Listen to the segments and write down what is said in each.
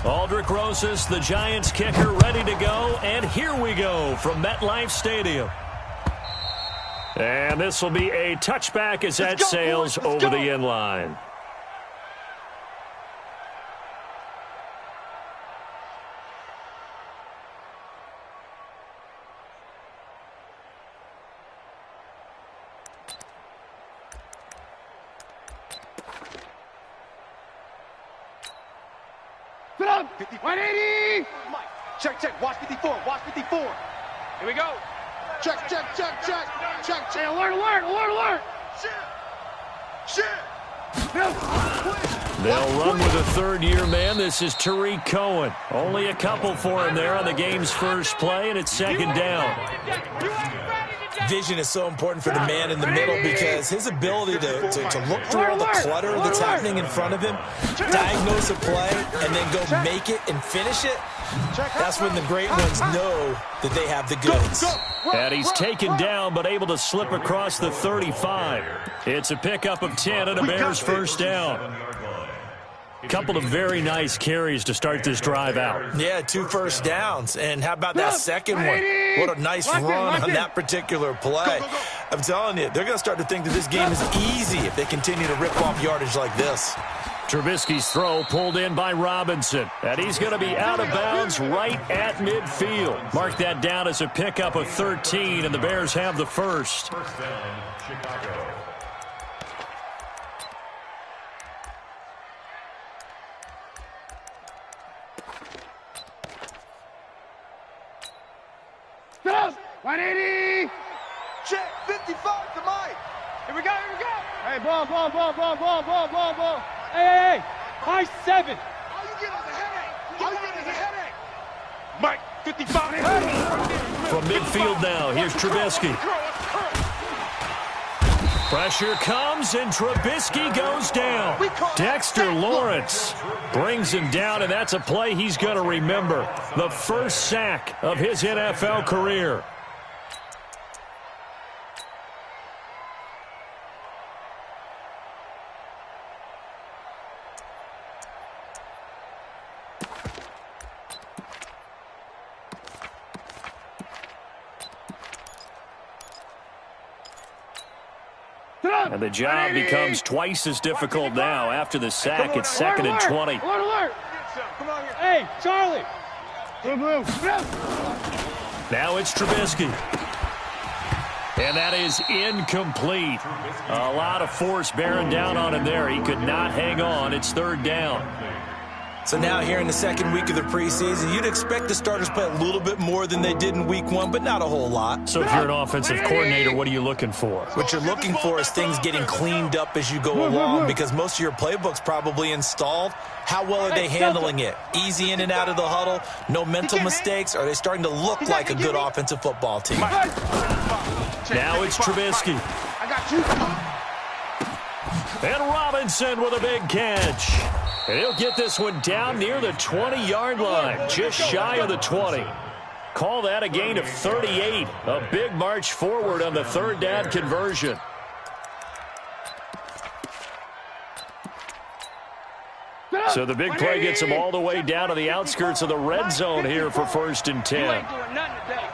Aldrich Rosas, the Giants kicker, ready to go. And here we go from MetLife Stadium. And this will be a touchback as that sails over the end line. Sit up! 180! Check, check. Watch 54. Watch 54. Here we go. Check, check, check, check. Check, check. Hey, alert, alert, alert, alert! Shit! They'll run with a third-year man. This is Tariq Cohen. Only a couple for him there on the game's first play, and it's second down. Vision is so important for the man in the middle because his ability to look through all the clutter that's happening in front of him, diagnose a play, and then go make it and finish it, that's when the great ones know that they have the goods. And he's taken down but able to slip across the 35. It's a pickup of 10 and a Bears first down. Couple of very nice carries to start this drive out. Yeah, 2 first downs. And how about that second one? What a nice run on that particular play. I'm telling you, they're going to start to think that this game is easy if they continue to rip off yardage like this. Trubisky's throw pulled in by Robinson. And he's going to be out of bounds right at midfield. Mark that down as a pickup of 13, and the Bears have the first. First down, Chicago. Sit up! 180! Check. 55 to Mike. Here we go, here we go! Hey, ball. Hey! High 7! All you get is a headache. Mike, 55. From midfield now, here's Trubisky. Pressure comes, and Trubisky goes down. Dexter Lawrence brings him down, and that's a play he's going to remember. The first sack of his NFL career. And the job becomes twice as difficult now. After the sack, it's second and 20. Alert! Hey, Charlie! Blue. Now it's Trubisky. And that is incomplete. A lot of force bearing down on him there. He could not hang on. It's third down. So now here in the second week of the preseason, you'd expect the starters to play a little bit more than they did in week 1, but not a whole lot. So if you're an offensive coordinator, what are you looking for? What you're looking for is things getting cleaned up as you go along because most of your playbook's probably installed. How well are they handling it? Easy in and out of the huddle, no mental mistakes? Are they starting to look like a good offensive football team? Now it's Trubisky. I got you. And Robinson with a big catch. And he'll get this one down near the 20-yard line, just shy of the 20. Call that a gain of 38. A big march forward on the third down conversion. So the big play gets him all the way down to the outskirts of the red zone here for first and 10. You ain't doing nothing today.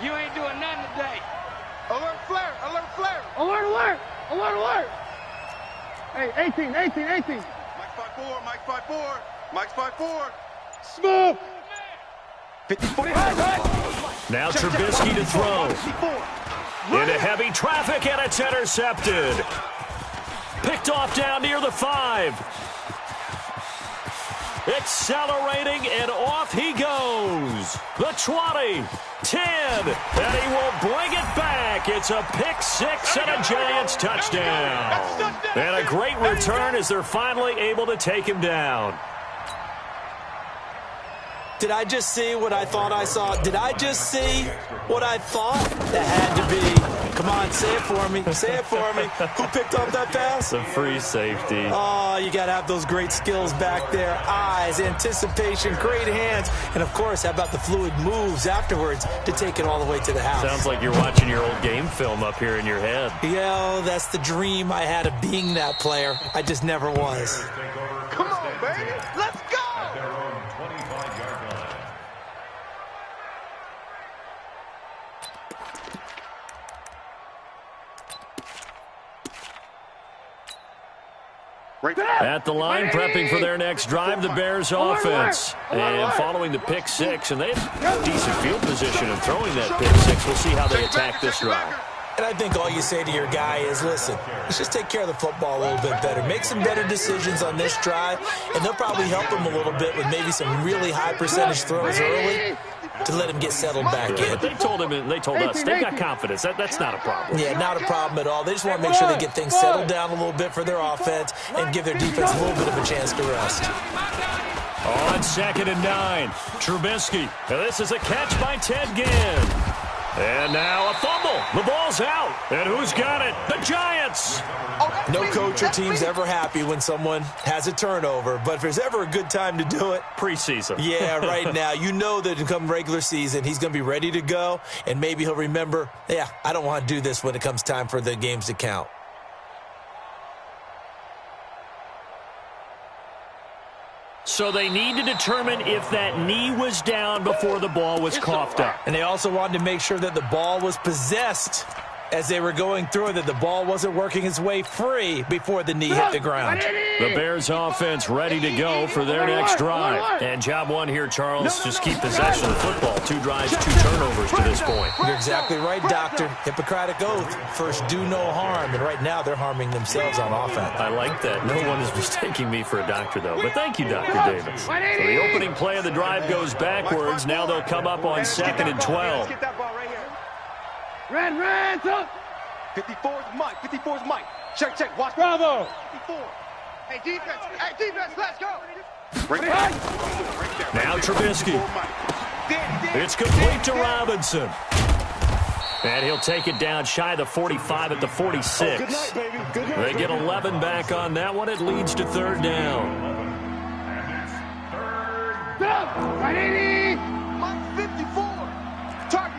You ain't doing nothing today. Alert flare. Alert flare. Alert! Hey, 18. Mike 5-4. Mike 5-4. Mike 5-4. Smooth! 54. Now Trubisky to throw. Into heavy traffic, and it's intercepted. Picked off down near the 5. Accelerating, and off he goes. The 20, 10, and he will bring it back. It's a pick 6 and a Giants touchdown. And a great return as they're finally able to take him down. Did I just see what I thought I saw? Did I just see what I thought? That had to be. Come on, say it for me. Say it for me. Who picked up that pass? The free safety. Oh, you got to have those great skills back there. Eyes, anticipation, great hands. And, of course, how about the fluid moves afterwards to take it all the way to the house? Sounds like you're watching your old game film up here in your head. Yo, that's the dream I had of being that player. I just never was. Come on, baby. Let's go. At the line, prepping for their next drive, the Bears offense. And following the pick six, and they have decent field position and throwing that pick six. We'll see how they attack this drive. And I think all you say to your guy is, listen, let's just take care of the football a little bit better. Make some better decisions on this drive, and they'll probably help him a little bit with maybe some really high percentage throws early to let him get settled back in. But they told him, and they told us, they've got confidence. That's not a problem. Yeah, not a problem at all. They just want to make sure they get things settled down a little bit for their offense and give their defense a little bit of a chance to rest. On 2nd and 9, Trubisky. And this is a catch by Ted Ginn. And now a fumble. The ball's out. And who's got it? The Giants. No coach or team's ever happy when someone has a turnover, but if there's ever a good time to do it, preseason. Yeah, right now. You know that come regular season, he's going to be ready to go, and maybe he'll remember, yeah, I don't want to do this when it comes time for the games to count. So they need to determine if that knee was down before the ball was coughed up. And they also wanted to make sure that the ball was possessed as they were going through it, that the ball wasn't working its way free before the knee hit the ground. The Bears offense ready to go for their next drive. And job one here, Charles, just keep possession of the football. 2 drives, 2 turnovers to this point. You're exactly right, Doctor. Hippocratic oath. First, do no harm. And right now, they're harming themselves on offense. I like that. No one is mistaking me for a doctor, though. But thank you, Dr. Davis. So the opening play of the drive goes backwards. Now they'll come up on 2nd and 12. Ran, son. 54 is Mike. 54 is Mike. Check. Watch. Bravo. 54. Hey, defense. Let's go. Now Trubisky. It's complete to Robinson. And he'll take it down shy of the 45 at the 46. Good night, baby. Good night. They get 11 back on that one. It leads to 3rd down. Right, 80. Mike 54. Target.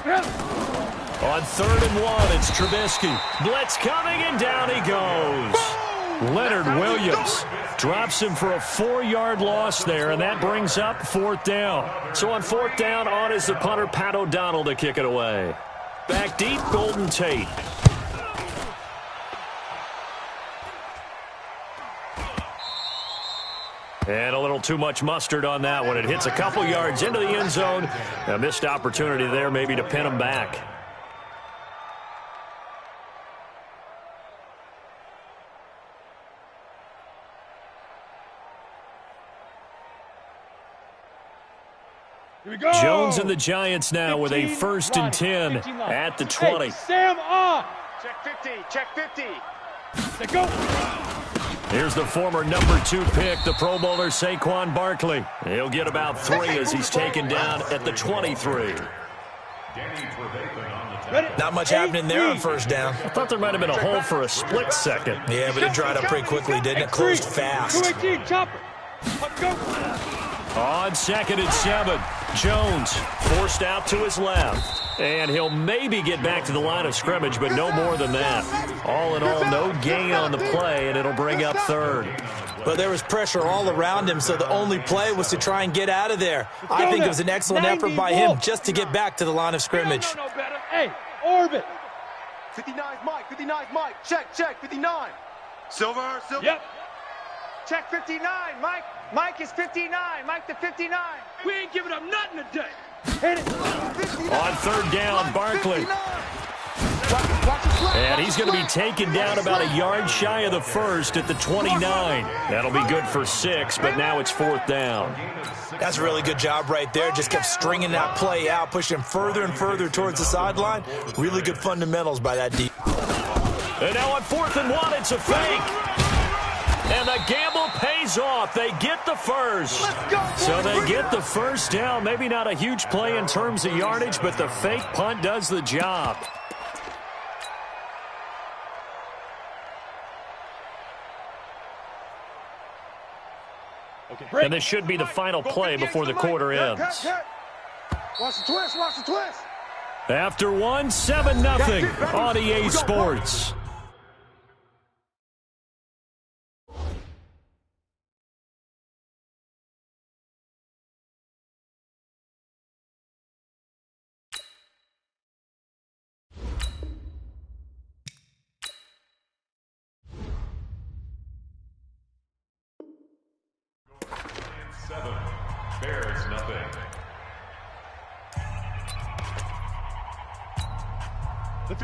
On 3rd and 1, it's Trubisky. Blitz coming, and down he goes. Leonard Williams drops him for a 4-yard loss there, and that brings up 4th down. So on 4th down, on is the punter, Pat O'Donnell, to kick it away. Back deep, Golden Tate. And a little too much mustard on that one. It hits a couple yards into the end zone. A missed opportunity there maybe to pin him back. Here we go. Jones and the Giants now 15, with a 1st and 10 at the 20. Hey, Sam on. Check 50. Let's go. Here's the former number 2 pick, the Pro Bowler Saquon Barkley. He'll get about 3 as he's taken down at the 23. Not much happening there on 1st down. I thought there might have been a hole for a split second. Yeah, but it dried up pretty quickly, didn't it? Closed fast. 218, chopper. Let's go. On 2nd and 7, Jones forced out to his left. And he'll maybe get back to the line of scrimmage, but no more than that. All in all, no gain on the play, and it'll bring up 3rd. But there was pressure all around him, so the only play was to try and get out of there. I think it was an excellent effort by him just to get back to the line of scrimmage. Hey, orbit. 59 Mike. Check, 59. Silver. Yep. Check 59, Mike. Mike is 59. Mike to 59. We ain't giving up nothing today. Hit it. On 3rd down, Barkley. And he's going to be taken down about a yard shy of the 1st at the 29. That'll be good for 6, but now it's 4th down. That's a really good job right there. Just kept stringing that play out, pushing him further and further towards the sideline. Really good fundamentals by that deep. And now on 4th and 1, it's a fake. And the gamble pays off. They get the 1st. So they get the 1st down. Maybe not a huge play in terms of yardage, but the fake punt does the job. And this should be the final play before the quarter ends. Watch the twist. After 1, 7-0 on EA Sports.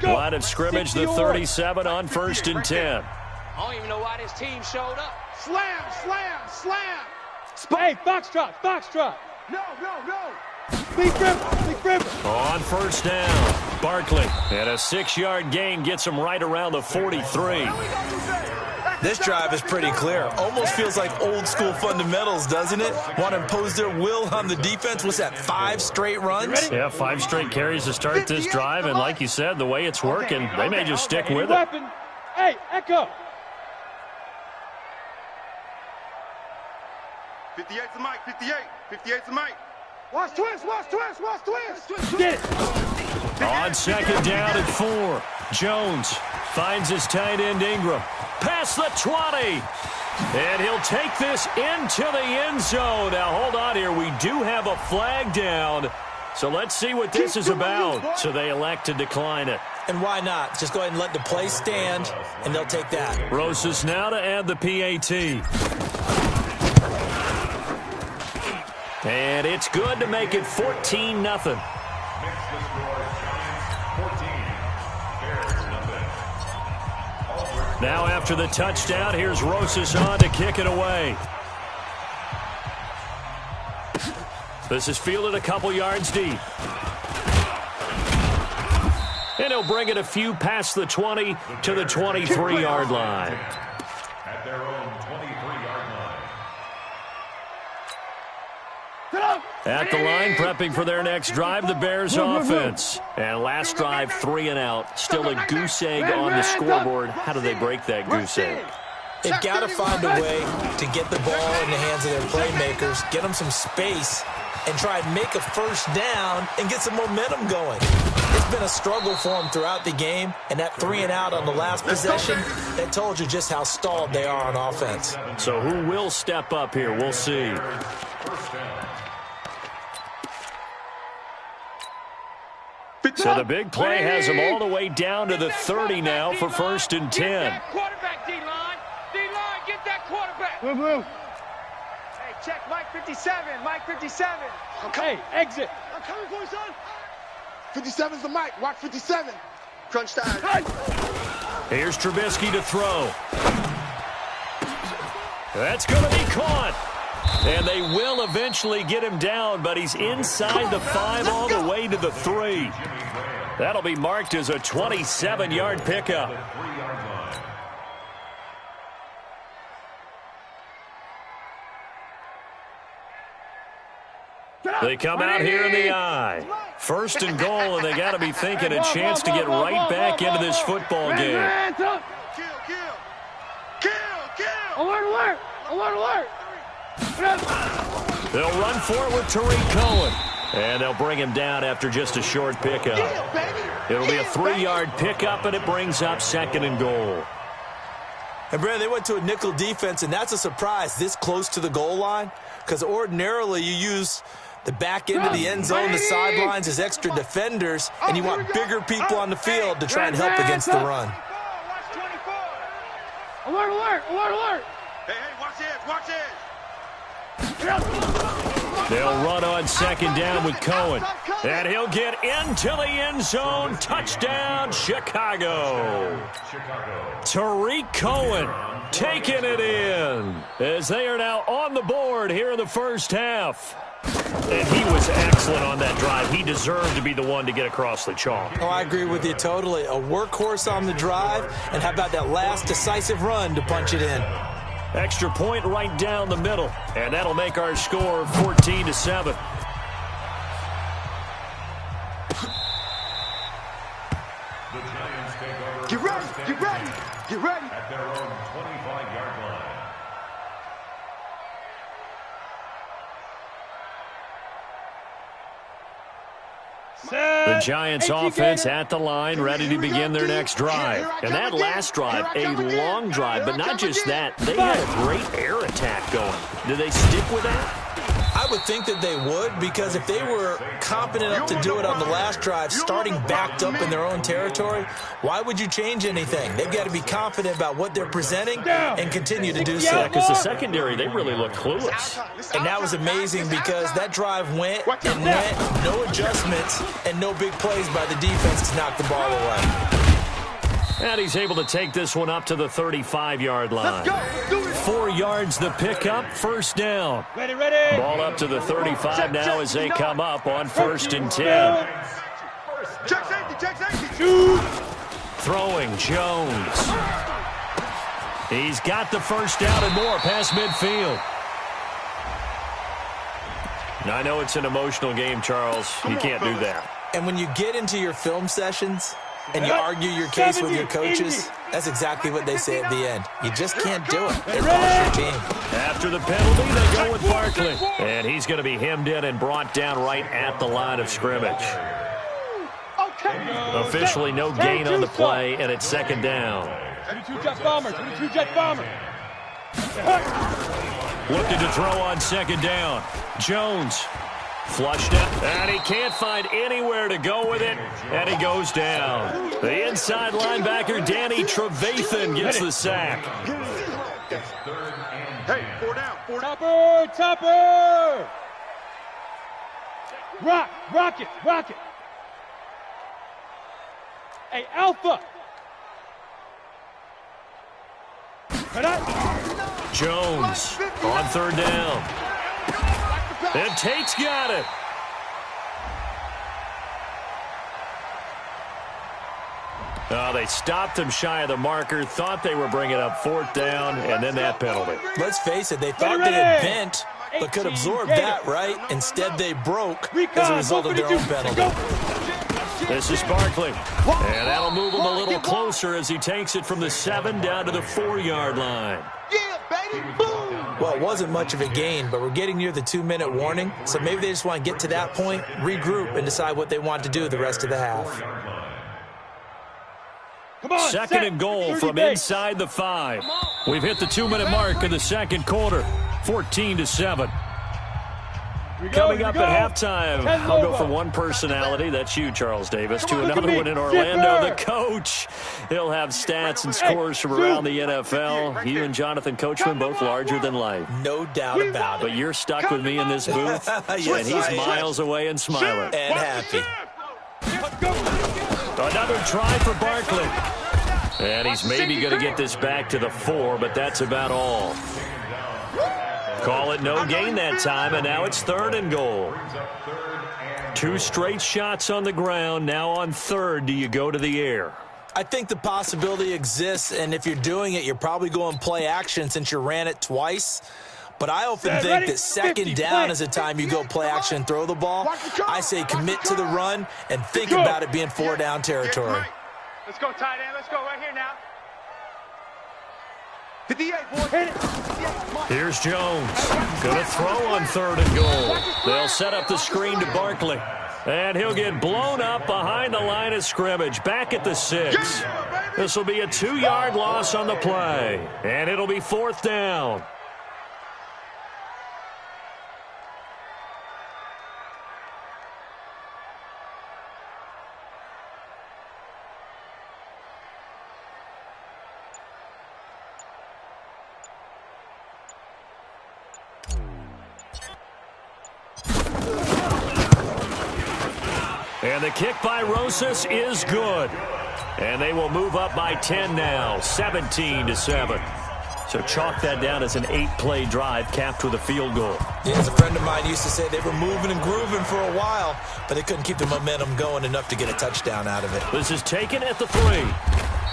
Line of scrimmage, the 37 on 1st and 10. I don't even know why this team showed up. Slam, slam, slam. Hey, foxtrot, foxtrot. No. Big grip. On 1st down, Barkley. And a 6-yard gain gets him right around the 43. This drive is pretty clear. Almost feels like old school fundamentals, doesn't it? Want to impose their will on the defense. What's that, 5 straight runs? Yeah, 5 straight carries to start this drive. And like you said, the way it's working, they may just stick with it. Hey, Echo. 58's the mic, 58. 58's the mic. Watch twist. Get it. On 2nd down and 4, Jones finds his tight end Ingram. Past the 20. And he'll take this into the end zone. Now, hold on here. We do have a flag down. So let's see what this is about. So they elect to decline it. And why not? Just go ahead and let the play stand, and they'll take that. Rosas now to add the PAT. And it's good to make it 14-0. Now after the touchdown, here's Rosas on to kick it away. This is fielded a couple yards deep. And he'll bring it a few past the 20 to the 23-yard line. At their own 23-yard line. At the line, prepping for their next drive, the Bears offense. And last drive, 3 and out. Still a goose egg on the scoreboard. How do they break that goose egg? They've got to find a way to get the ball in the hands of their playmakers, get them some space, and try and make a 1st down and get some momentum going. It's been a struggle for them throughout the game, and that 3 and out on the last possession, that told you just how stalled they are on offense. So who will step up here? We'll see. So the big play has them all the way down to the 30 now for 1st and 10. Get that quarterback, D-line. D-line, get that quarterback. Move. Hey, check Mike 57. Mike 57. Hey, exit. I'm coming for you, son. 57's the mic. Watch 57. Crunch time. Here's Trubisky to throw. That's going to be caught. And they will eventually get him down, but he's inside the 5 all the way to the 3. That'll be marked as a 27-yard pickup. They come out here in the I. 1st and goal, and they got to be thinking a chance to get right back into this football game. Kill. Alert. They'll run for it with Tariq Cohen. And they'll bring him down after just a short pickup. It'll be a 3-yard pickup, and it brings up 2nd and goal. And, Brandon, they went to a nickel defense, and that's a surprise this close to the goal line, because ordinarily you use the back end of the end zone, the sidelines as extra defenders, and you want bigger people on the field to try and help against the run. Alert. Hey, watch it. They'll run on 2nd down with Cohen. And he'll get into the end zone. Touchdown, Chicago. Tariq Cohen taking it in as they are now on the board here in the 1st half. And he was excellent on that drive. He deserved to be the one to get across the chalk. Oh, I agree with you totally. A workhorse on the drive, and how about that last decisive run to punch it in? Extra point right down the middle, and that'll make our score 14-7. Get ready. At their own 25-yard line. The Giants offense at the line, ready to begin their next drive. And that last drive, a long drive, but not just that. They had a great air attack going. Do they stick with that? I would think that they would, because if they were confident enough to do it on the last drive, starting backed up in their own territory, why would you change anything? They've got to be confident about what they're presenting and continue to do so. Yeah, because the secondary, they really looked clueless. And that was amazing because that drive went and went, no adjustments and no big plays by the defense to knock the ball away. And he's able to take this one up to the 35-yard line. 4 yards the pickup, first down. Ready, ready. Ball up to the 35 now as they come up on 1st and 10. Check safety, check safety. Shoot. Throwing Jones. He's got the first down and more past midfield. Now, I know it's an emotional game, Charles. You can't do that. And when you get into your film sessions and you argue your case with your coaches, that's exactly what they say at the end. You just can't do it. It costs your team. After the penalty, they go with Barkley. And he's going to be hemmed in and brought down right at the line of scrimmage. Officially no gain on the play, and it's 2nd down. 22 jet bombers, 22 jet bombers. Looking to throw on 2nd down. Jones flushed it, and he can't find anywhere to go with it, and he goes down. The inside linebacker, Danny Trevathan, gets the sack. Hey, 4 down, 4 down. Topper, topper. Rock it. Hey, Alpha. Jones on 3rd down. And Tate's got it. Oh, they stopped him shy of the marker, thought they were bringing up 4th down, and then that penalty. Let's face it, they thought they had bent, but could absorb that, right? Instead, they broke as a result of their own penalty. This is Barkley, and that'll move him a little closer as he takes it from the 7 down to the 4-yard line. Yeah, baby, boom. Well, it wasn't much of a gain, but we're getting near the 2-minute warning, so maybe they just want to get to that point, regroup, and decide what they want to do the rest of the half. Come on, 2nd and goal from inside the 5. We've hit the 2-minute mark in the 2nd quarter, 14-7. Coming up at halftime, I'll go from one personality, that's you, Charles Davis, to another one in Orlando, the coach. He'll have stats and scores from around the NFL. You and Jonathan Coachman, both larger than life. No doubt about it. But you're stuck with me in this booth, and he's miles away and smiling. And happy. Another try for Barkley. And he's maybe going to get this back to the 4, but that's about all. Call it no gain that time, and now it's 3rd and goal. 2 straight shots on the ground. Now on 3rd, do you go to the air? I think the possibility exists, and if you're doing it, you're probably going play action since you ran it twice. But I often think that 2nd down is a time you go play action and throw the ball. I say commit to the run and think about it being 4-down territory. Let's go, tight end. Let's go right here now. Here's Jones. Going to throw on 3rd and goal. They'll set up the screen to Barkley. And he'll get blown up behind the line of scrimmage, back at the 6. This will be a 2-yard loss on the play. And it'll be 4th down. And the kick by Rosas is good. And they will move up by 10 now, 17-7. So chalk that down as an 8-play drive capped with a field goal. Yeah, as a friend of mine used to say, they were moving and grooving for a while, but they couldn't keep the momentum going enough to get a touchdown out of it. This is taken at the 3.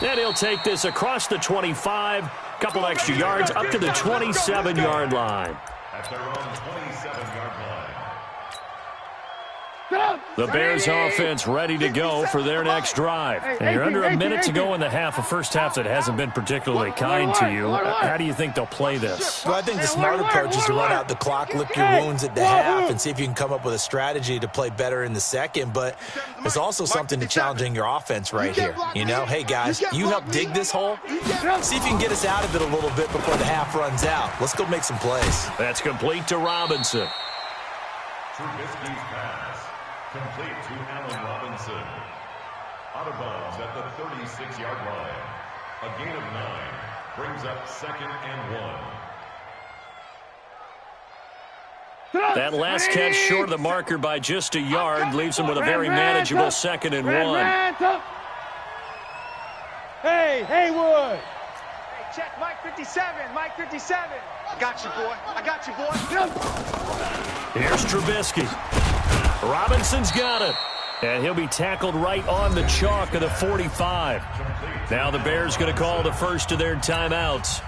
And he'll take this across the 25, couple extra yards up to the 27-yard line. At their own 27-yard line. The Bears offense ready to go for their next drive. And you're under a minute to go in the half, a first half that hasn't been particularly kind to you. How do you think they'll play this? Well, I think the smart approach is to run out the clock, lick your wounds at the half, and see if you can come up with a strategy to play better in the 2nd. But there's also something to challenging your offense right here. You know, hey, guys, you help dig this hole. See if you can get us out of it a little bit before the half runs out. Let's go make some plays. That's complete to Robinson. Trubisky's pass. Complete to Allen Robinson. Out of bounds at the 36-yard line. A gain of 9 brings up 2nd and 1. That last catch short of the marker by just a yard leaves him with a very manageable 2nd and 1. Hey, Haywood. Hey, check Mike 57. Mike 57. I got you, boy. I got you, boy. Here's Trubisky. Robinson's got it. And he'll be tackled right on the chalk of the 45. Now the Bears going to call the first of their timeouts,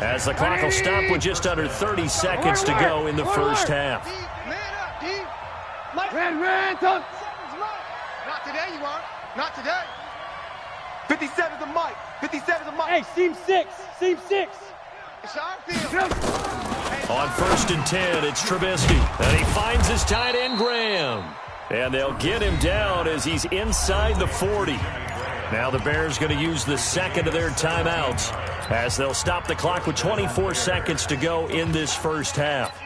as the clock will stop with just under 30 seconds to go in the first half. Not today, you aren't. Not today. 57's the mic. 57's the mic. Hey, seam 6. Seam 6. It's our field. On 1st and 10, it's Trubisky. And he finds his tight end, Graham. And they'll get him down as he's inside the 40. Now the Bears going to use the second of their timeouts, as they'll stop the clock with 24 seconds to go in this first half.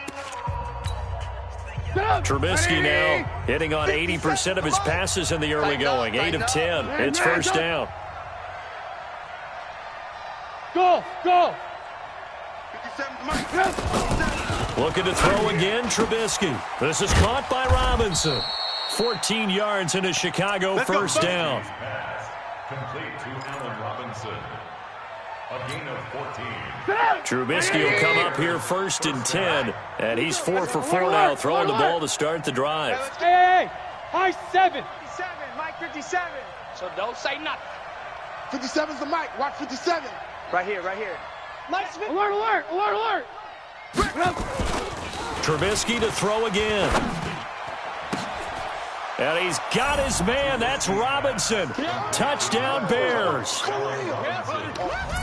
Trubisky now hitting on 80% of his passes in the early going. 8 of 10. It's first down. Go, go. 57's the mic. Looking to throw again, Trubisky. This is caught by Robinson. 14 yards into Chicago, first down. Pass. Complete to Allen Robinson. A gain of 14. Trubisky will come up here 1st and 10, and he's 4 for 4 now, throwing the ball to start the drive. Hey, high 7. 57. Mike 57. So don't say nothing. 57's the mic. Watch 57. Right here, right here. Alert, alert, alert, alert. Trubisky to throw again. And he's got his man. That's Robinson. Touchdown, Bears.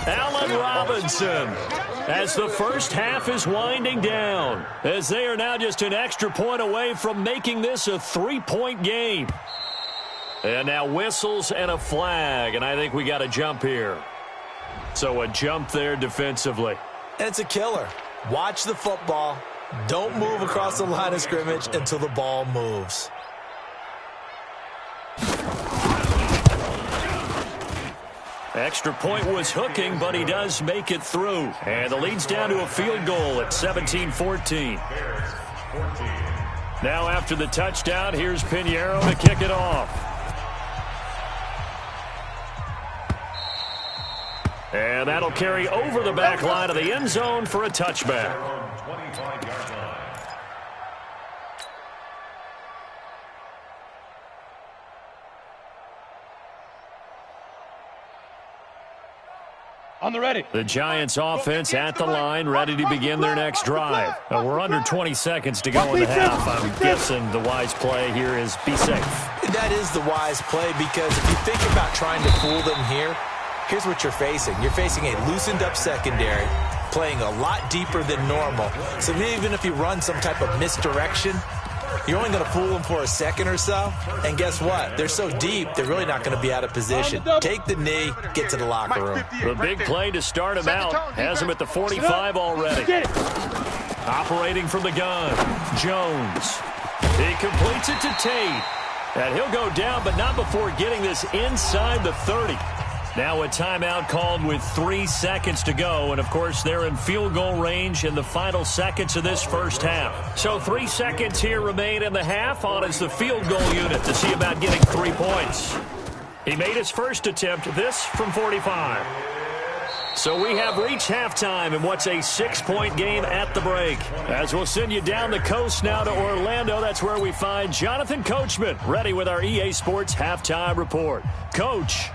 Allen Robinson, as the first half is winding down, as they are now just an extra point away from making this a 3-point game. And now whistles and a flag, and I think we got a jump here. So a jump there defensively. And it's a killer. Watch the football. Don't move across the line of scrimmage until the ball moves. Extra point was hooking, but he does make it through. And the lead's down to a field goal at 17-14. Now after the touchdown, here's Pinheiro to kick it off. And that'll carry over the back line of the end zone for a touchback. 25-yard line. On the ready. The Giants offense at the line, ready to begin their next drive. We're under 20 seconds to go in the half. I'm guessing the wise play here is be safe. That is the wise play, because if you think about trying to fool them here, here's what you're facing. You're facing a loosened up secondary, playing a lot deeper than normal. So even if you run some type of misdirection, you're only going to fool them for a second or so. And guess what? They're so deep, they're really not going to be out of position. Take the knee, get to the locker room. The big play to start him out has him at the 45 already. Operating from the gun, Jones. He completes it to Tate. And he'll go down, but not before getting this inside the 30. Now a timeout called with 3 seconds to go. And, of course, they're in field goal range in the final seconds of this first half. So 3 seconds here remain in the half. On is the field goal unit to see about getting 3 points. He made his first attempt, this from 45. So we have reached halftime in what's a 6-point game at the break. As we'll send you down the coast now to Orlando, that's where we find Jonathan Coachman, ready with our EA Sports Halftime Report. Coach,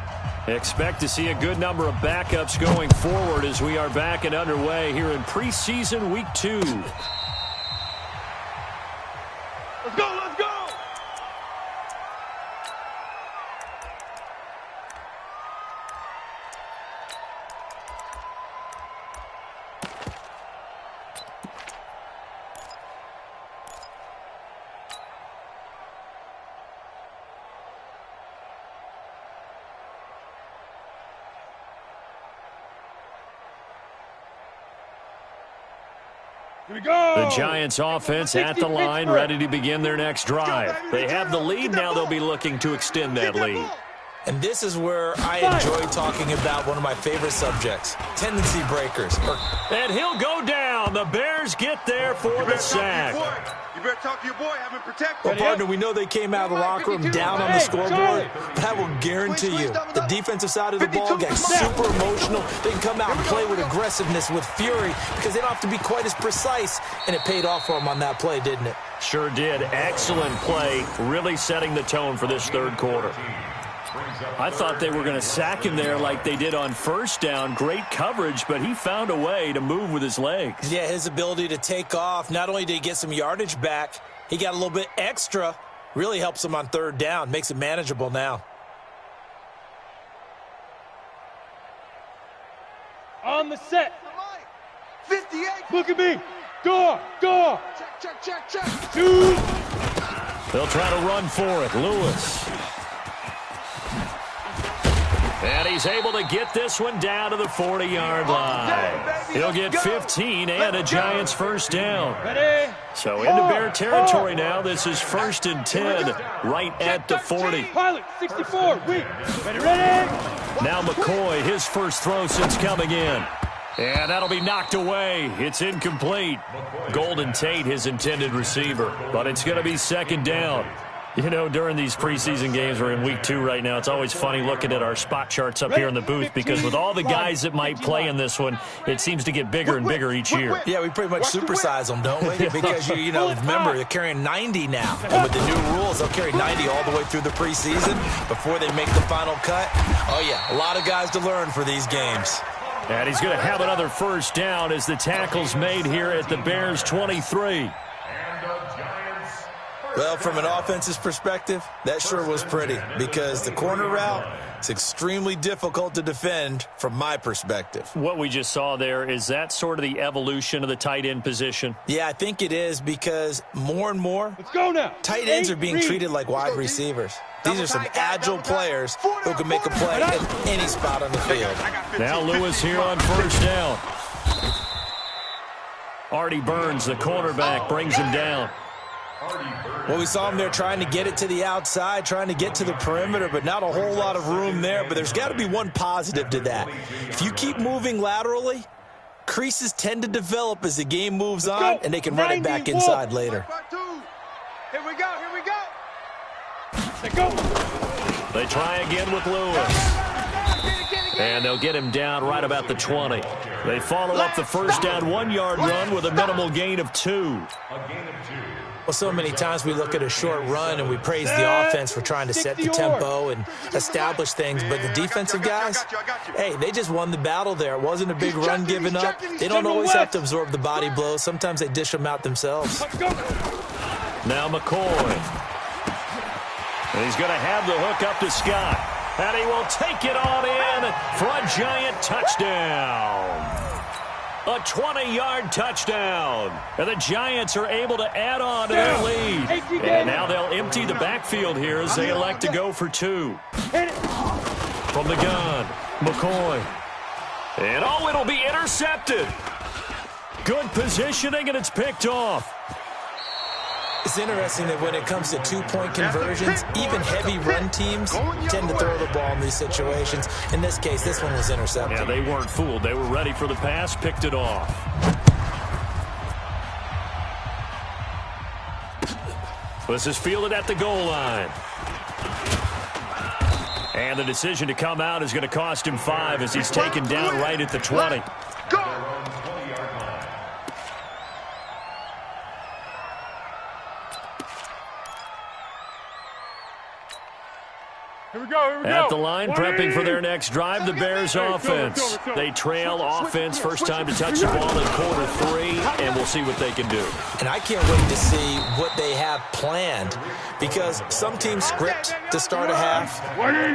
expect to see a good number of backups going forward as we are back and underway here in preseason week 2. Let's go, let's go. Here we go. The Giants offense at the line, ready to begin their next drive. They have the lead, now they'll be looking to extend that lead. And this is where I enjoy talking about one of my favorite subjects, tendency breakers. And he'll go down. The Bears get there for the sack. You better talk to your boy, have him protect him. Well, partner, we know they came out of the locker room down on the scoreboard, but I will guarantee you the defensive side of the ball gets super emotional. They can come out and play with aggressiveness, with fury, because they don't have to be quite as precise, and it paid off for them on that play, didn't it? Sure did. Excellent play, really setting the tone for this third quarter. I thought they were going to sack him there like they did on first down. Great coverage, but he found a way to move with his legs. Yeah, his ability to take off, not only did he get some yardage back, he got a little bit extra. Really helps him on third down, makes it manageable now. On the set. 58. Look at me. Go. Check. 2. They'll try to run for it. Lewis. And he's able to get this one down to the 40-yard line. He'll get 15 and a Giants first down. Ready. So into Bear territory now. This is 1st and 10 right at the 40. Pilot, 64. Ready. Now McCoy, his first throw since coming in. And that'll be knocked away. It's incomplete. Golden Tate, his intended receiver. But it's going to be 2nd down. You know, during these preseason games, we're in week 2 right now, it's always funny looking at our spot charts up here in the booth because with all the guys that might play in this one, it seems to get bigger and bigger each year. Yeah, we pretty much supersize them, don't we? Because, you know, remember, they're carrying 90 now. And with the new rules, they'll carry 90 all the way through the preseason before they make the final cut. Oh, yeah, a lot of guys to learn for these games. And he's going to have another first down as the tackle's made here at the Bears' 23. Well, from an offensive perspective, that sure was pretty because the corner route is extremely difficult to defend from my perspective. What we just saw there, is that sort of the evolution of the tight end position? Yeah, I think it is because more and more Let's go now. tight ends are being treated like wide receivers. These are some agile players who can make a play in any spot on the field. Now Lewis here on first down. Artie Burns, the cornerback, brings him down. Well, we saw him there trying to get it to the outside, trying to get to the perimeter, but not a whole lot of room there. But there's got to be one positive to that. If you keep moving laterally, creases tend to develop as the game moves on, and they can run it back inside later. Here we go. Let's go. They try again with Lewis. And they'll get him down right about the 20. They follow up the first down 1-yard run with a minimal gain of 2. Well, so many times we look at a short run and we praise the offense for trying to set the tempo and establish things, but the defensive guys, hey, they just won the battle there. It wasn't a big run given up. They don't always have to absorb the body blows. Sometimes they dish them out themselves. Now McCoy. And he's going to have the hook up to Scott. And he will take it on in for a Giant touchdown. A 20-yard touchdown. And the Giants are able to add on to their lead. And now they'll empty the backfield here as they elect to go for 2. From the gun, McCoy. And oh, it'll be intercepted. Good positioning, and it's picked off. It's interesting that when it comes to two-point conversions, even heavy run teams tend to throw the ball in these situations. In this case, this one was intercepted. Yeah, they weren't fooled. They were ready for the pass, picked it off. This is fielded at the goal line. And the decision to come out is going to cost him 5 as he's taken down right at the 20. Here we go. At the line, prepping for their next drive, the Bears offense. They trail offense, first time to touch the ball in quarter 3, and we'll see what they can do. And I can't wait to see what they have planned because some teams script to start a half.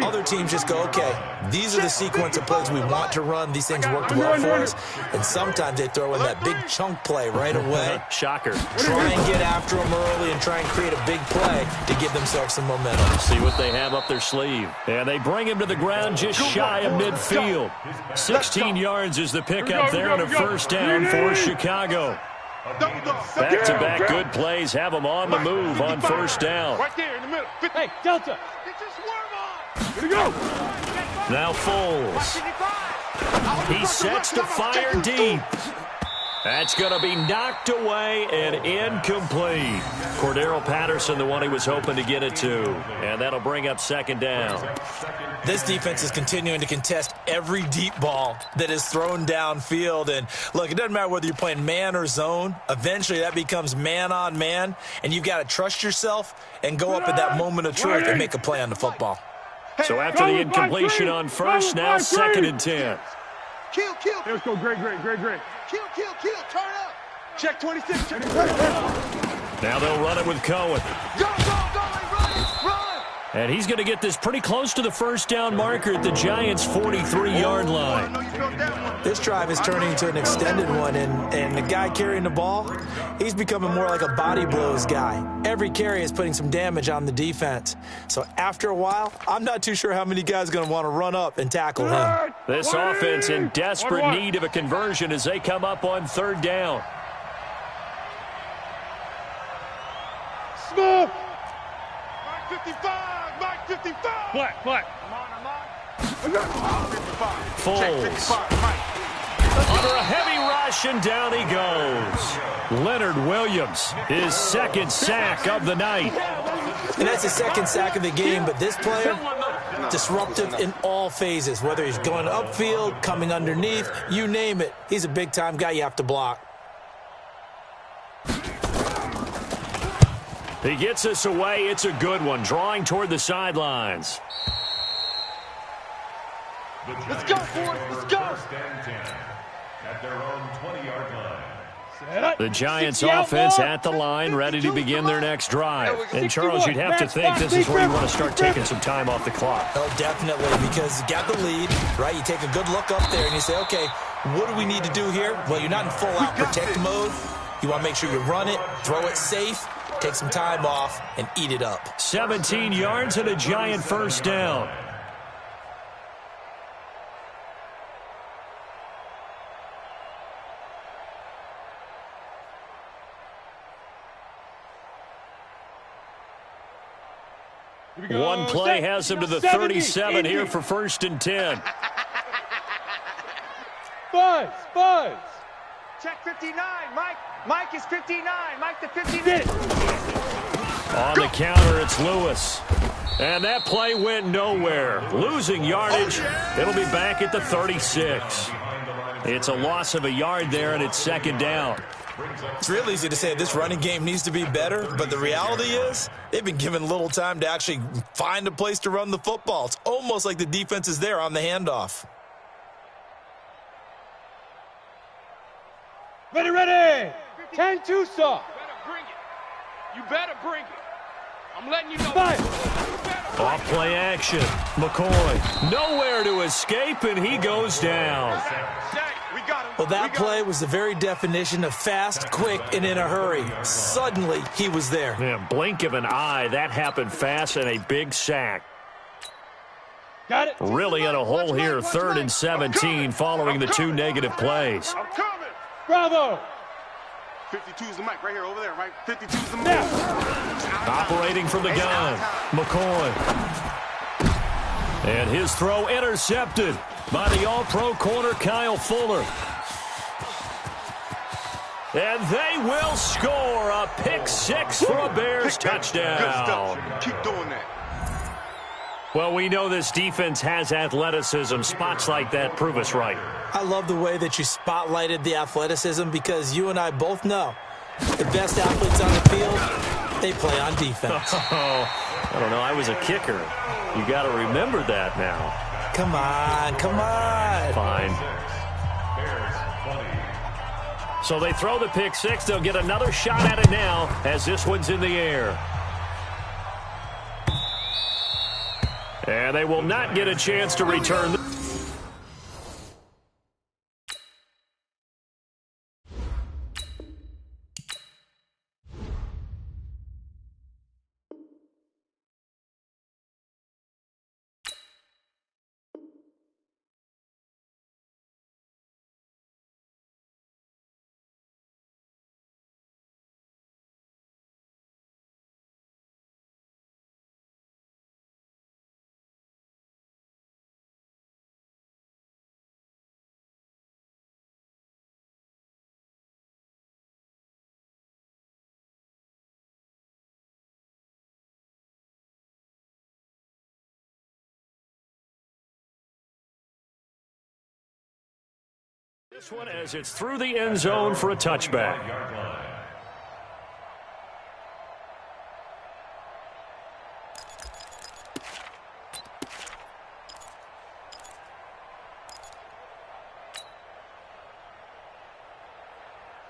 Other teams just go, okay, these are the sequence of plays we want to run. These things worked well for us. And sometimes they throw in that big chunk play right away. Shocker. Try and get after them early and try and create a big play to give themselves some momentum. See what they have up their sleeve. And they bring him to the ground just shy of midfield. 16 yards is the pickup there and a first down for Chicago. Back-to-back good plays have them on the move on first down. Right there in the middle. Hey, Delta. Here we go. Now Foles. He sets to fire deep. That's going to be knocked away and incomplete. Cordero Patterson, the one he was hoping to get it to. And that'll bring up second down. This defense is continuing to contest every deep ball that is thrown downfield. And, look, it doesn't matter whether you're playing man or zone. Eventually, that becomes man-on-man. And you've got to trust yourself and go up at that moment of truth and make a play on the football. So after the incompletion on first, now second and 10. Kill. Let's go. Great. Kill. Turn up. Check 26. Check. Now they'll run it with Cohen. Go. Run. And he's going to get this pretty close to the first down marker at the Giants' 43-yard line. This drive is turning into an extended one, and the guy carrying the ball, he's becoming more like a body blows guy. Every carry is putting some damage on the defense. So after a while, I'm not too sure how many guys are going to want to run up and tackle him. This offense in desperate need of a conversion as they come up on third down. Smoke. Mike 55. Black. Foles. Under a heavy rush, and down he goes. Leonard Williams, his second sack of the night. And that's his second sack of the game, but this player, disruptive in all phases, whether he's going upfield, coming underneath, you name it. He's a big-time guy you have to block. He gets us away. It's a good one, drawing toward the sidelines. Let's go, boys. Let's go. At their own 20-yard line. The Giants offense at the line, ready to begin their next drive. And, Charles, you'd have to think this is where you want to start taking some time off the clock. Oh, definitely, because you got the lead, right? You take a good look up there and you say, okay, what do we need to do here? Well, you're not in full-out protect mode. You want to make sure you run it, throw it safe, take some time off, and eat it up. 17 yards and a Giant first down. One play has him to the 37 here for first and 10. Buzz. Check 59, Mike. Mike is 59. Mike the 59. On the counter, it's Lewis. And that play went nowhere. Losing yardage. It'll be back at the 36. It's a loss of a yard there, and it's second down. It's real easy to say this running game needs to be better, but the reality is they've been given little time to actually find a place to run the football. It's almost like the defense is there on the handoff. Ready. 10-2, sir. You better bring it. I'm letting you know. Off play action. McCoy nowhere to escape, and he goes down. Well, that play was the very definition of fast, quick, and in a hurry. Suddenly, he was there. Yeah, blink of an eye. That happened fast, and a big sack. Got it. Really in a hole here, 3rd and 17 following the 2 negative plays. I'm coming. Bravo. 52 is the mic right here, over there, right? 52 is the mic. Operating from the gun, McCoy. And his throw intercepted by the All-Pro corner, Kyle Fuller. And they will score a pick 6 for a Bears touchdown. Good stuff. Keep doing that. Well, we know this defense has athleticism. Spots like that prove us right. I love the way that you spotlighted the athleticism because you and I both know the best athletes on the field, they play on defense. Oh, I don't know. I was a kicker. You got to remember that now. Come on. Fine. So they throw the pick 6. They'll get another shot at it now as this one's in the air. And they will not get a chance to return. This one as it's through the end zone for a touchback.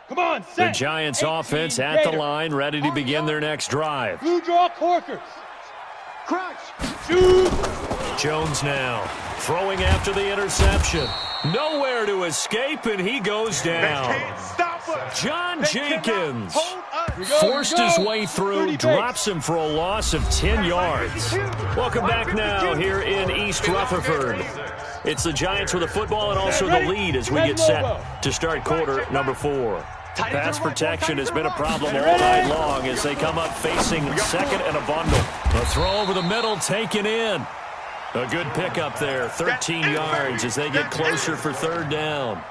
Come on, The Giants offense at the line, ready to begin their next drive. Blue draw corkers. Crunch. Shoot. Jones now throwing after the interception. Nowhere to escape, and he goes down. John Jenkins forced his way through, drops him for a loss of 10 yards. Welcome back now here in East Rutherford. It's the Giants with the football and also the lead as we get set to start quarter number 4. Pass protection has been a problem all night long as they come up facing second and a bundle. A throw over the middle taken in. A good pickup there, 13 yards as they get closer for third down.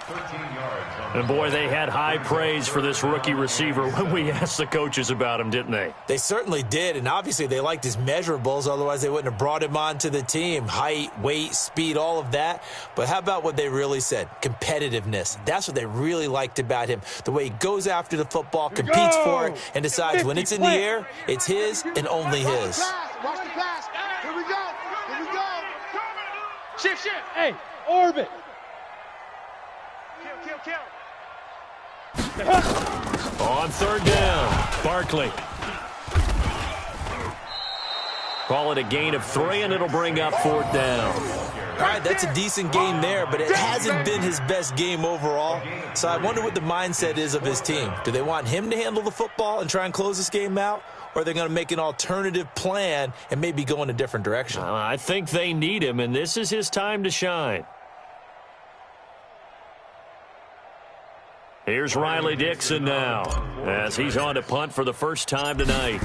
13 yards. And boy, they had high praise for this rookie receiver when we asked the coaches about him, didn't they? They certainly did, and obviously they liked his measurables, otherwise they wouldn't have brought him onto the team. Height, weight, speed, all of that. But how about what they really said? Competitiveness. That's what they really liked about him. The way he goes after the football, competes for it, and decides when it's in the air, it's his and only his. Watch the pass. Here we go. Here we go. Shift. Hey, orbit. Kill. On third down, Barkley. Call it a gain of 3, and it'll bring up fourth down. All right, that's a decent game there, but it hasn't been his best game overall. So I wonder what the mindset is of his team. Do they want him to handle the football and try and close this game out? Or are they going to make an alternative plan and maybe go in a different direction? I think they need him, and this is his time to shine. Here's Riley Dixon now as he's on to punt for the first time tonight.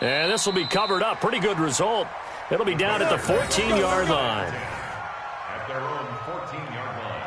And this will be covered up. Pretty good result. It'll be down at the 14-yard line. At their own 14-yard line.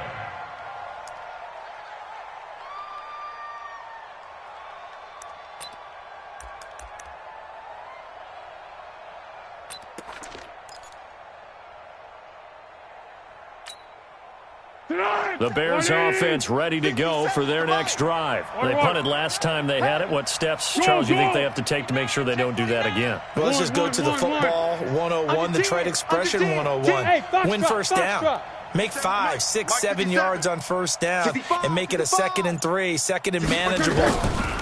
The Bears offense ready to go for their next drive. They punted last time they had it. What steps, Charles, you think they have to take to make sure they don't do that again? Well, let's just go to the football 101, the trade expression 101. Win first down. Make 5, 6, 7 yards on first down and make it a 2nd and 3, 2nd and manageable.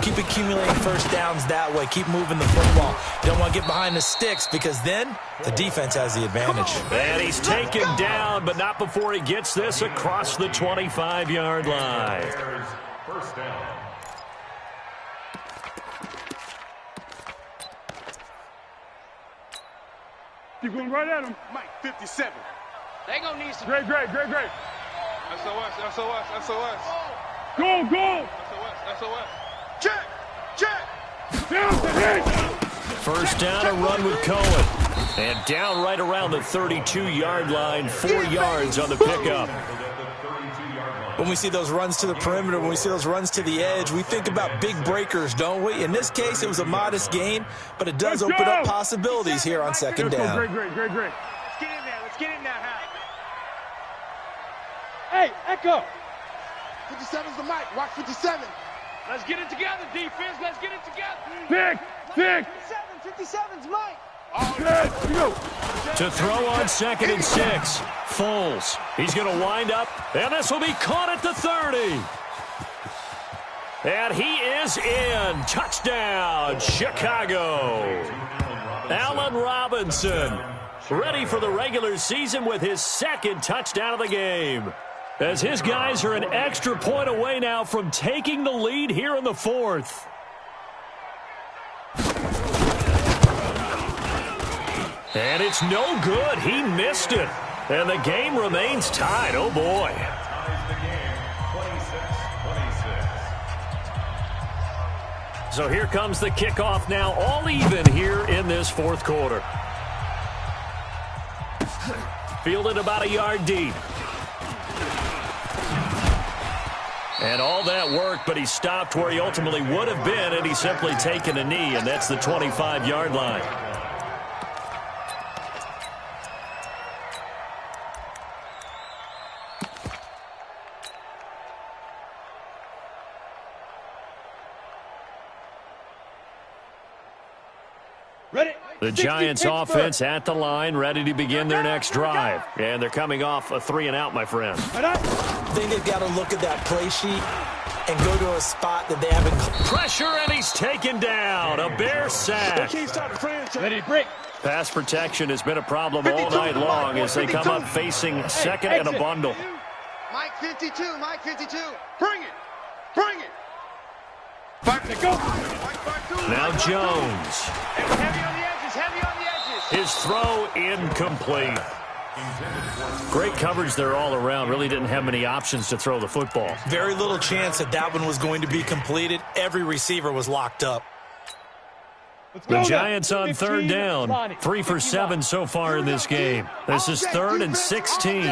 Keep accumulating first downs that way. Keep moving the football. You don't want to get behind the sticks because then the defense has the advantage. And he's taken down, but not before he gets this across the 25-yard line. First down. Keep going right at him. Mike, 57. They gonna need some. Great. SOS. Go. SOS. Check. Down to hit. First down, a run with Cohen. And down right around the 32-yard line, 4 yards on the pickup. When we see those runs to the perimeter, when we see those runs to the edge, we think about big breakers, don't we? In this case, it was a modest gain, but it does open up possibilities here on second down. Great. Let's get in there. Hal. Hey, Echo. 57's the mic. Watch 57. Let's get it together, defense. Let's get it together. Pick. 57's Mike. Good. Go. To throw on 2nd and 6. Foles. He's going to wind up, and this will be caught at the 30. And he is in. Touchdown, Chicago. Allen Robinson, ready for the regular season with his 2nd touchdown of the game. As his guys are an extra point away now from taking the lead here in the 4th. And it's no good. He missed it. And the game remains tied. Oh, boy. Ties the game, 26-26. So here comes the kickoff now, all even here in this 4th quarter. Fielded about a yard deep. And all that work, but he stopped where he ultimately would have been, and he's simply taken a knee, and that's the 25-yard line. The Giants offense at the line, ready to begin their next drive. And they're coming off a 3-and-out, my friend. I think they've got to look at that play sheet and go to a spot that they haven't. Pressure, and he's taken down. A Bear sack. Ready, break. Pass protection has been a problem all night long as they come up facing second and a bundle. Mike 52, Mike 52. Bring it. Bring it. Now Jones. Heavy on the edges, heavy on the edges. His throw incomplete. Great coverage there all around. Really didn't have many options to throw the football. Very little chance that that one was going to be completed. Every receiver was locked up. The Giants on third down. 3 for 7 so far in this game. This is 3rd and 16.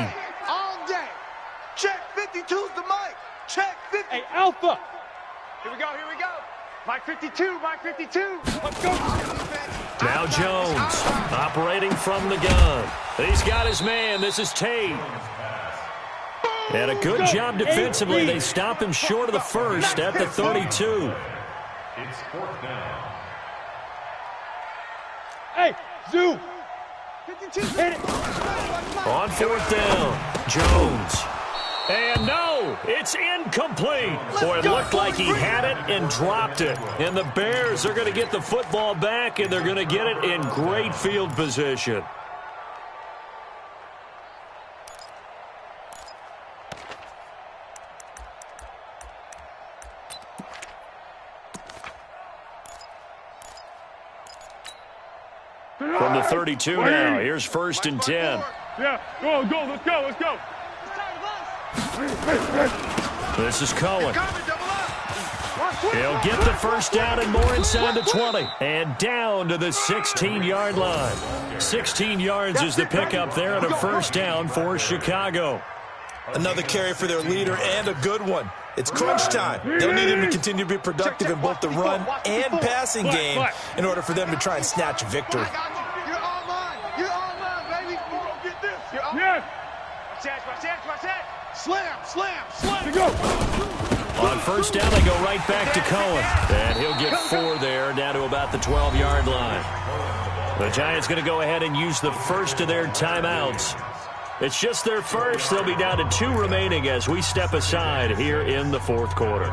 All day. Check 52's the Mike. Check 50. Hey, Alpha. Here we go, here we go. Mike 52, Mike 52. Let's go. Now Jones operating from the gun. He's got his man. This is Tate. And a good job defensively. They stop him short of the first at the 32. It's 4th down. Hey, Zoo. 52. Hit it. On 4th down, Jones. And no, it's incomplete. Boy, it looked like he had it and dropped it. And the Bears are going to get the football back, and they're going to get it in great field position. From the 32 now, here's 1st and 10. Yeah, go, let's go, let's go. This is Cohen. He'll get the first down and more inside the 20. And down to the 16-yard line. 16 yards is the pickup there and a first down for Chicago. Another carry for their leader and a good one. It's crunch time. They'll need him to continue to be productive in both the run and passing game in order for them to try and snatch a victory. You're all mine. You're all mine, baby. You gonna get this. You're all Yes. Watch that. Slam, slam, slam. Let's go. On first down, they go right back to Cohen. And he'll get 4 there, down to about the 12-yard line. The Giants going to go ahead and use the first of their timeouts. It's just their first. They'll be down to 2 remaining as we step aside here in the 4th quarter.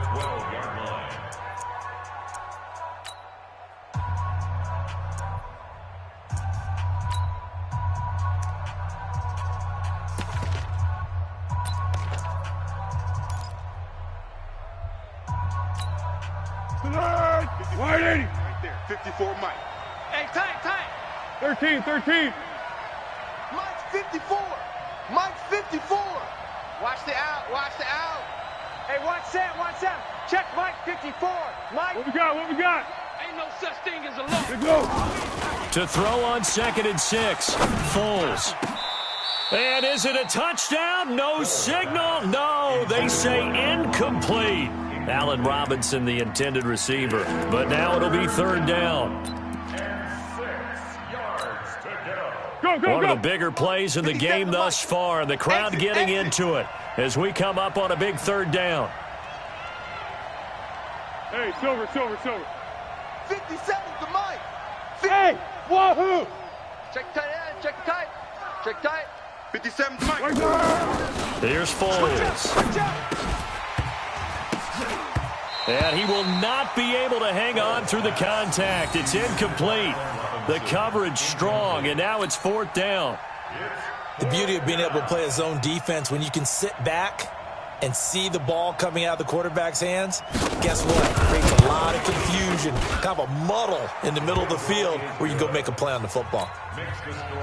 Wide 80. Right there, 54 Mike. Hey, tight. 13. Mike's 54. Mike's 54. Watch the out. Hey, watch that. Check Mike 54. Mike. What we got? Ain't no such thing as a look. Let's go. To throw on 2nd and 6. Foles. And is it a touchdown? No signal. No, they say incomplete. Allen Robinson, the intended receiver. But now it'll be 3rd down. And 6 yards to Go. One of the bigger plays in the game thus far. And the crowd getting into it as we come up on a big 3rd down. Hey, Silver. 57's the Mike. Hey, wahoo. Check tight end. Check tight. 57's Mike. Right there. Here's Foles. Watch out. And he will not be able to hang on through the contact. It's incomplete. The coverage strong, and now it's 4th down. The beauty of being able to play a zone defense when you can sit back and see the ball coming out of the quarterback's hands, guess what? It creates a lot of confusion, kind of a muddle in the middle of the field where you can go make a play on the football.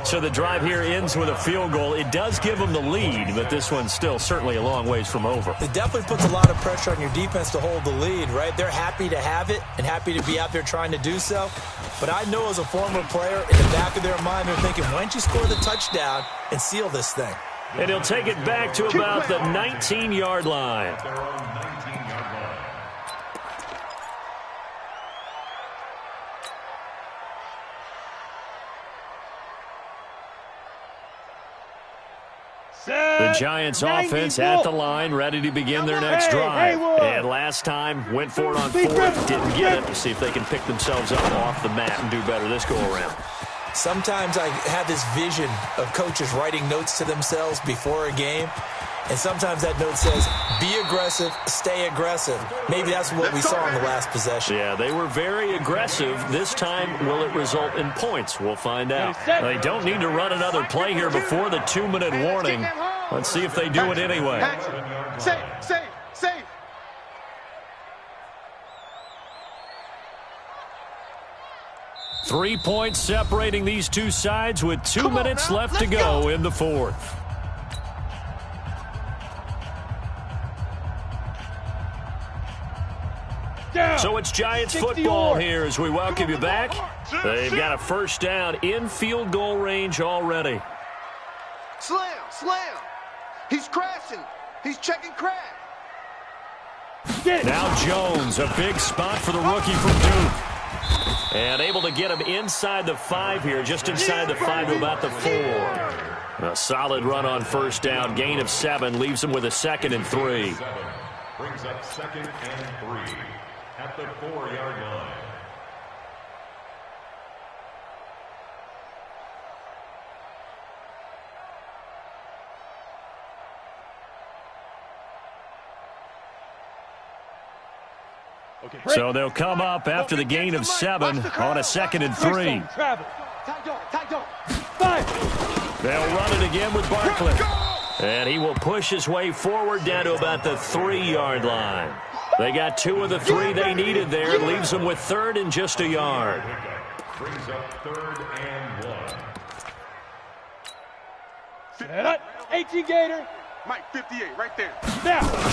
So the drive here ends with a field goal. It does give them the lead, but this one's still certainly a long ways from over. It definitely puts a lot of pressure on your defense to hold the lead, right? They're happy to have it and happy to be out there trying to do so. But I know as a former player, in the back of their mind, they're thinking, why don't you score the touchdown and seal this thing? And he'll take it back to about the 19-yard line. Their own 19-yard line. The Giants offense at the line, ready to begin their next drive. And last time, went for it on fourth, didn't get it. See if they can pick themselves up off the mat and do better this go-around. Sometimes I have this vision of coaches writing notes to themselves before a game, and sometimes that note says, be aggressive, stay aggressive. Maybe that's what we saw in the last possession. Yeah, they were very aggressive. This time, will it result in points? We'll find out. They don't need to run another play here before the 2-minute warning. Let's see if they do it anyway. Safe, safe, safe. Three points separating these two sides with 2 minutes left to go in the fourth. So it's Giants football here as we welcome you back. They've got a first down in field goal range already. Slam, slam. He's crashing. He's checking crash. Now Jones, a big spot for the rookie from Duke. And able to get him inside the 5 here, just inside the 5 to about the 4. A solid run on first down, gain of 7, leaves him with a 2nd and 3. Brings up 2nd and 3 at the 4-yard line. So they'll come up after the gain of 7 on a 2nd and 3. They'll run it again with Barkley. And he will push his way forward down to about the 3-yard line. They got 2 of the 3 they needed there. Leaves them with 3rd and just a yard. Brings up 3rd and 1. 18 Gator. Mike, 58, right there.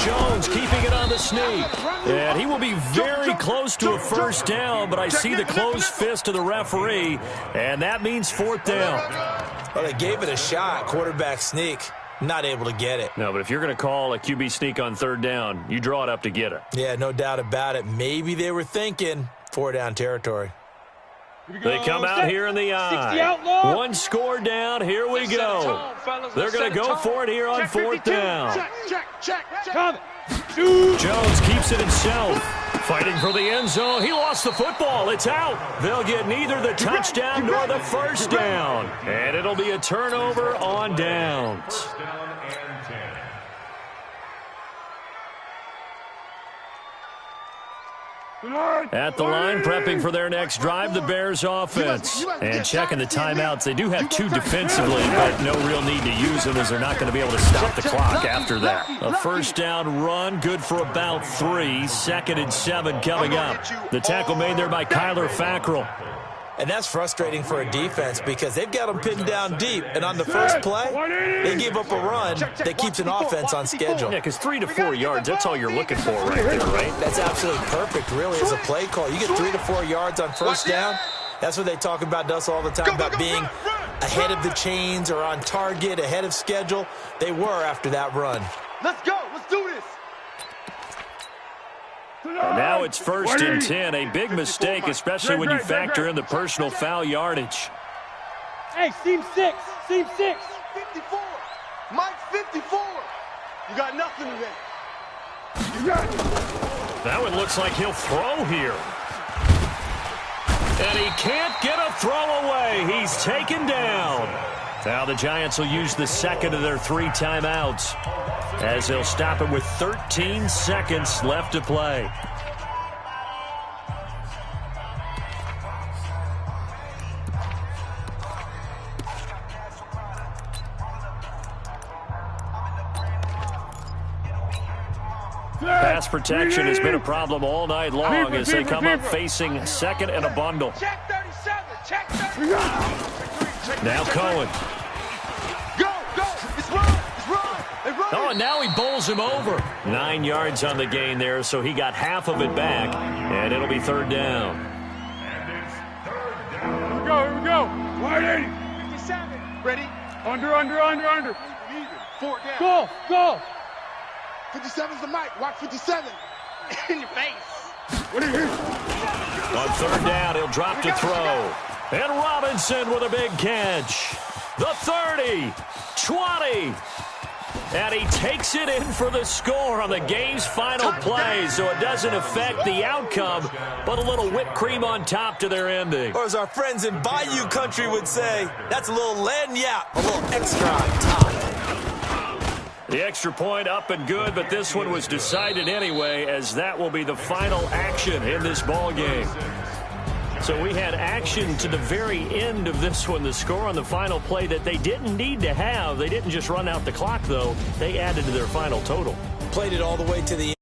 Jones keeping it on the sneak. And he will be very close to a first down, but I see the closed fist of the referee, and that means 4th down. Well, they gave it a shot, quarterback sneak. Not able to get it. No, but if you're going to call a QB sneak on 3rd down, you draw it up to get it. Yeah, no doubt about it. Maybe they were thinking 4-down territory. They come out here in the eye. 1 score down. Here we go. They're going to go for it here on 4th down. Jones keeps it himself. Fighting for the end zone. He lost the football. It's out. They'll get neither the touchdown nor the first down. And it'll be a turnover on downs. First down and 10. At the line, prepping for their next drive, the Bears offense. And checking the timeouts. They do have 2 defensively, but no real need to use them as they're not going to be able to stop the clock after that. A first down run, good for about 3. 2nd and 7 coming up. The tackle made there by Kyler Fackrell. And that's frustrating for a defense because they've got them pinned down deep. And on the first play, they give up a run that keeps an offense on schedule. Yeah, because 3 to 4 yards, that's all you're looking for right there, right? That's absolutely perfect, really, as a play call. You get 3 to 4 yards on first down. That's what they talk about us all the time, about being ahead of the chains or on target, ahead of schedule. They were after that run. Let's go. Let's do this. And now it's 1st and 10. A big mistake, especially when you factor in the personal foul yardage. Hey, seam 6. Seam 6. 54. Mike, 54. You got nothing today. That one looks like he'll throw here. And he can't get a throw away. He's taken down. Now the Giants will use the 2nd of their 3 timeouts as they'll stop it with 13 seconds left to play. Pass protection has been a problem all night long as they come up facing 2nd and a bundle. Check 37. Check 37. Now Cohen. Go, go. It's run. It's run. Oh, and now he bowls him over. 9 yards on the gain there, so he got half of it back, and it'll be 3rd down. And it's 3rd down. Here we go. Wide 80. 57. Ready? Under. You 4 down. Go, go. 57's the mic. Watch 57. In your face. On third down, he'll drop to throw. And Robinson with a big catch. The 30, 20. And he takes it in for the score on the game's final play, so it doesn't affect the outcome, but a little whipped cream on top to their ending. Or as our friends in Bayou country would say, that's a little lagniappe, a little extra on top. The extra point up and good, but this one was decided anyway, as that will be the final action in this ball game. So we had action to the very end of this one. The score on the final play that they didn't need to have. They didn't just run out the clock, though. They added to their final total. Played it all the way to the end.